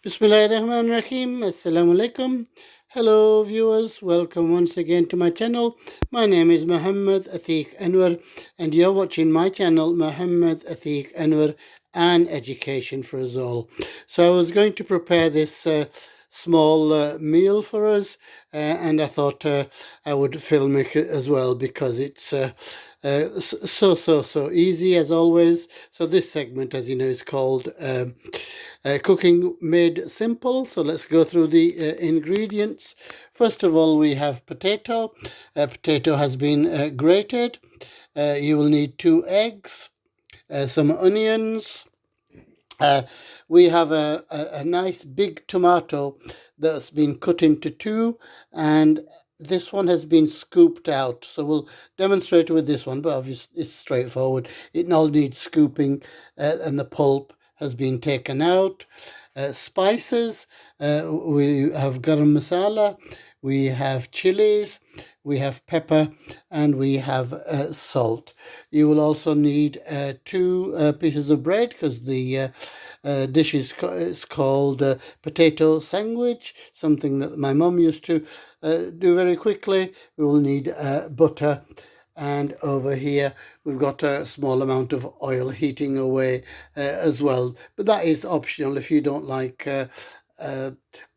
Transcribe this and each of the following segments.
Bismillahirrahmanirrahim. Assalamu alaikum. Hello, viewers. Welcome once again to my channel. My name is Muhammad Atiq Anwar, and you're watching my channel, Muhammad Atiq Anwar, and Education for Us All. So, I was going to prepare this small meal for us, and I thought I would film it as well because it's so easy as always. So this segment, as you know, is called Cooking Made Simple. So let's go through the ingredients. First of all, we have potato. Potato has been grated. You will need 2 eggs, some onions. We have a nice big tomato that's been cut into two, and this one has been scooped out. So we'll demonstrate with this one, but obviously it's straightforward. It all needs scooping, and the pulp has been taken out. Spices, we have garam masala, we have chilies, we have pepper, and we have salt. You will also need 2 pieces of bread because the dish is called potato sandwich, something that my mum used to do very quickly. We will need butter, and over here we've got a small amount of oil heating away as well, but that is optional if you don't like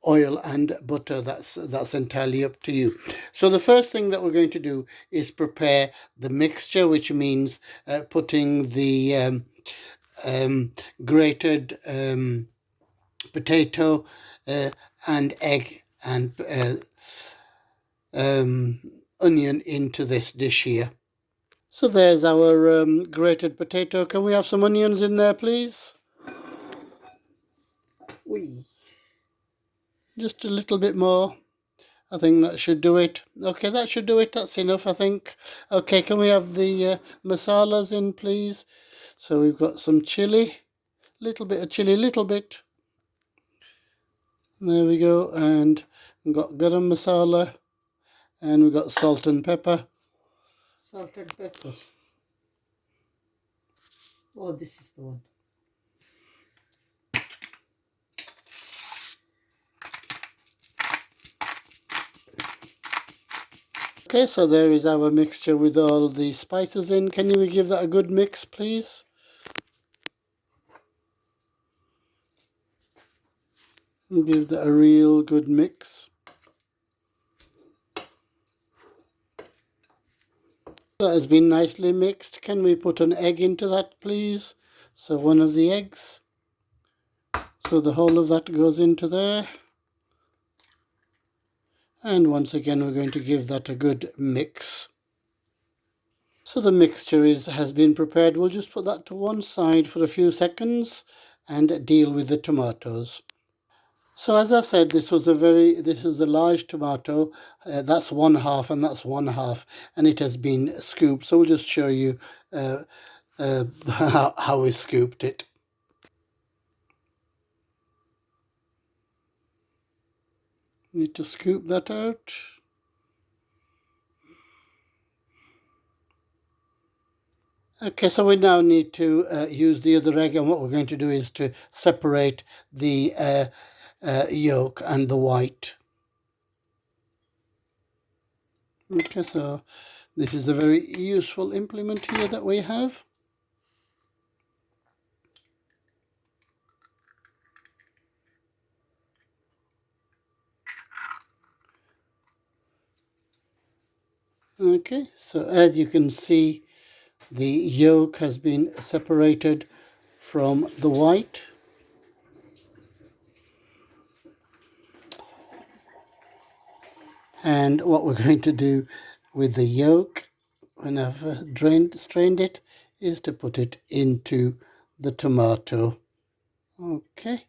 oil and butter. That's entirely up to you. So the first thing that we're going to do is prepare the mixture, which means putting the grated potato and egg and onion into this dish here. So there's our grated potato. Can we have some onions in there, please? Oui. Just a little bit more. I think that should do it. Okay, that should do it. That's enough, I think. Okay, can we have the masalas in, please? So we've got some chili. Little bit of chili, little bit. There we go. And we've got garam masala. And we've got salt and pepper. Salt and pepper. Oh, this is the one. Okay, so there is our mixture with all the spices in. Can you give that a good mix, please? Give that a real good mix. That has been nicely mixed. Can we put an egg into that, please? So one of the eggs. So the whole of that goes into there. And once again, we're going to give that a good mix. So the mixture has been prepared. We'll just put that to one side for a few seconds and deal with the tomatoes. So as I said, this was a large tomato. That's 1/2 and that's 1/2, and it has been scooped. So we'll just show you how we scooped it. Need to scoop that out. Okay, so we now need to use the other egg, and what we're going to do is to separate the yolk and the white. Okay, so this is a very useful implement here that we have. Okay, so as you can see, the yolk has been separated from the white. And what we're going to do with the yolk, when I've strained it, is to put it into the tomato. Okay,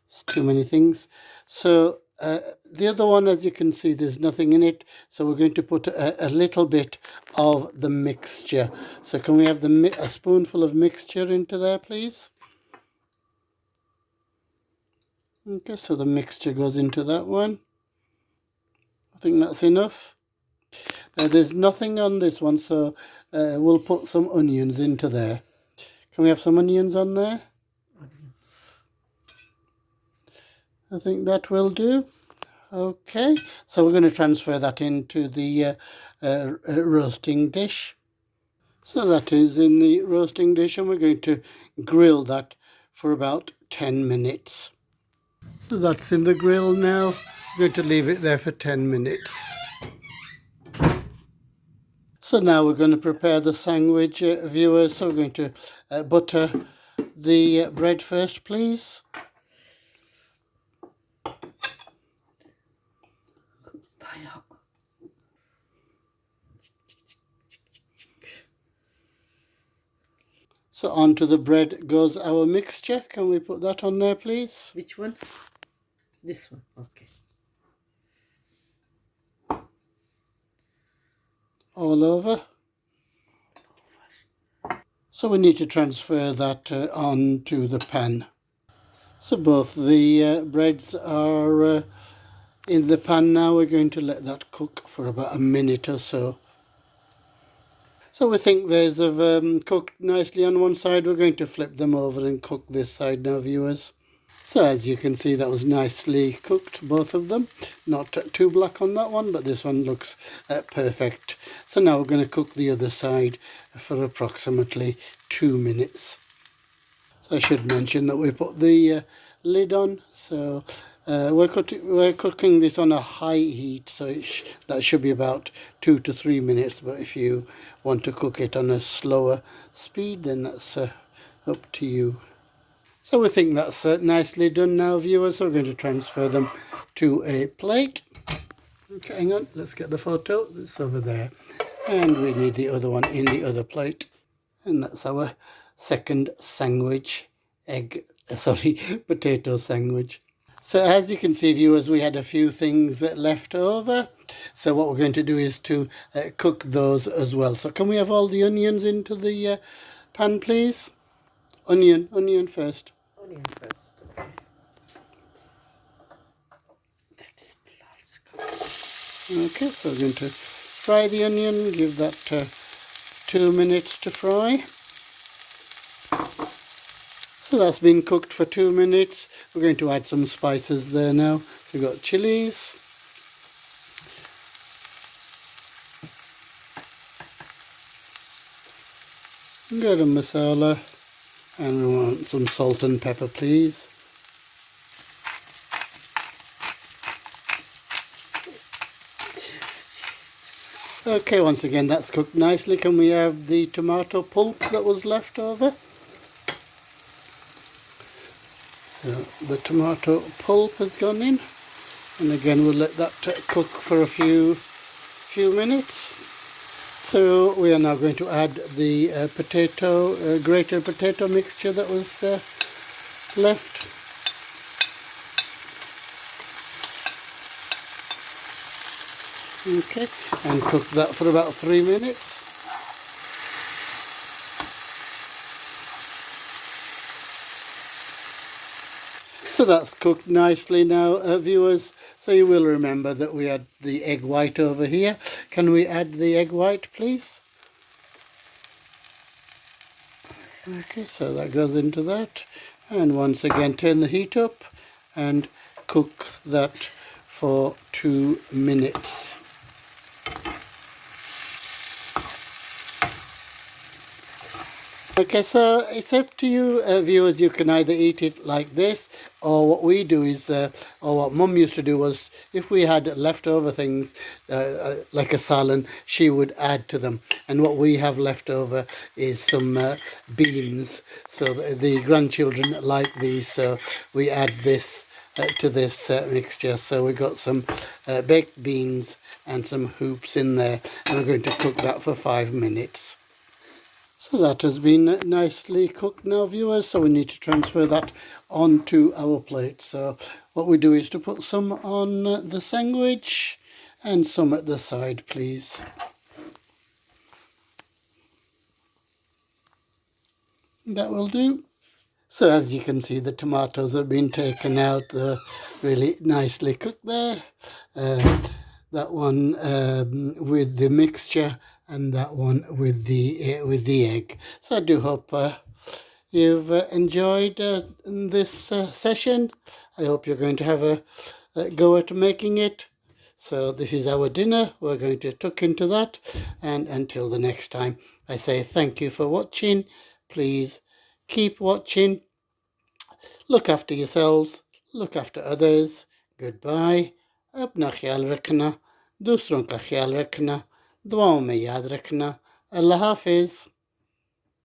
it's too many things. So the other one, as you can see, there's nothing in it. So we're going to put a little bit of the mixture. So can we have a spoonful of mixture into there, please? Okay, so the mixture goes into that one. I think that's enough. There's nothing on this one, so we'll put some onions into there. Can we have some onions on there? Onions. I think that will do. Okay, so we're going to transfer that into the roasting dish. So that is in the roasting dish, and we're going to grill that for about 10 minutes. So that's in the grill now. We're going to leave it there for 10 minutes. So now we're going to prepare the sandwich, viewers. So we're going to butter the bread first, please. Fire. So onto the bread goes our mixture. Can we put that on there, please? Which one? This one. Okay. All over. So we need to transfer that onto the pan. So both the breads are in the pan now. We're going to let that cook for about a minute or so. So we think those have cooked nicely on one side. We're going to flip them over and cook this side now, viewers. So as you can see, that was nicely cooked, both of them. Not too black on that one, but this one looks perfect. So now we're going to cook the other side for approximately 2 minutes. So I should mention that we put the lid on. So we're cooking this on a high heat, so that should be about 2 to 3 minutes. But if you want to cook it on a slower speed, then that's up to you. So we think that's nicely done now, viewers. So we're going to transfer them to a plate. Okay, hang on, let's get the photo. It's over there. And we need the other one in the other plate. And that's our second sandwich, potato sandwich. So as you can see, viewers, we had a few things left over. So what we're going to do is to cook those as well. So can we have all the onions into the pan, please? Onion first. Onion first. Okay. That is blood. Okay, so we're going to fry the onion, give that 2 minutes to fry. So that's been cooked for 2 minutes. We're going to add some spices there now. We've got chilies. Garam masala. And we want some salt and pepper, please. Okay, once again, that's cooked nicely. Can we have the tomato pulp that was left over? So the tomato pulp has gone in. And again, we'll let that cook for a few minutes. So we are now going to add the grated potato mixture that was left. Okay, and cook that for about 3 minutes. So that's cooked nicely now, viewers. So you will remember that we had the egg white over here. Can we add the egg white, please? Okay, so that goes into that. And once again, turn the heat up and cook that for 2 minutes. Okay, so it's up to you, viewers. You can either eat it like this, or what we do is, or what Mum used to do was, if we had leftover things, like a salad, she would add to them. And what we have left over is some beans. So the grandchildren like these, so we add this to this mixture. So we've got some baked beans and some hoops in there, and we're going to cook that for 5 minutes. So that has been nicely cooked now, viewers, so we need to transfer that onto our plate. So what we do is to put some on the sandwich and some at the side, please. That will do. So as you can see, the tomatoes have been taken out, really nicely cooked there. That one with the mixture, and that one with the egg. So I do hope you've enjoyed this session. I hope you're going to have a go at making it. So this is our dinner. We're going to tuck into that. And until the next time, I say thank you for watching. Please keep watching. Look after yourselves. Look after others. Goodbye. अपना ख्याल रखना, दूसरों का ख्याल रखना, दुआओं में याद रखना. अल्लाह हाफिज.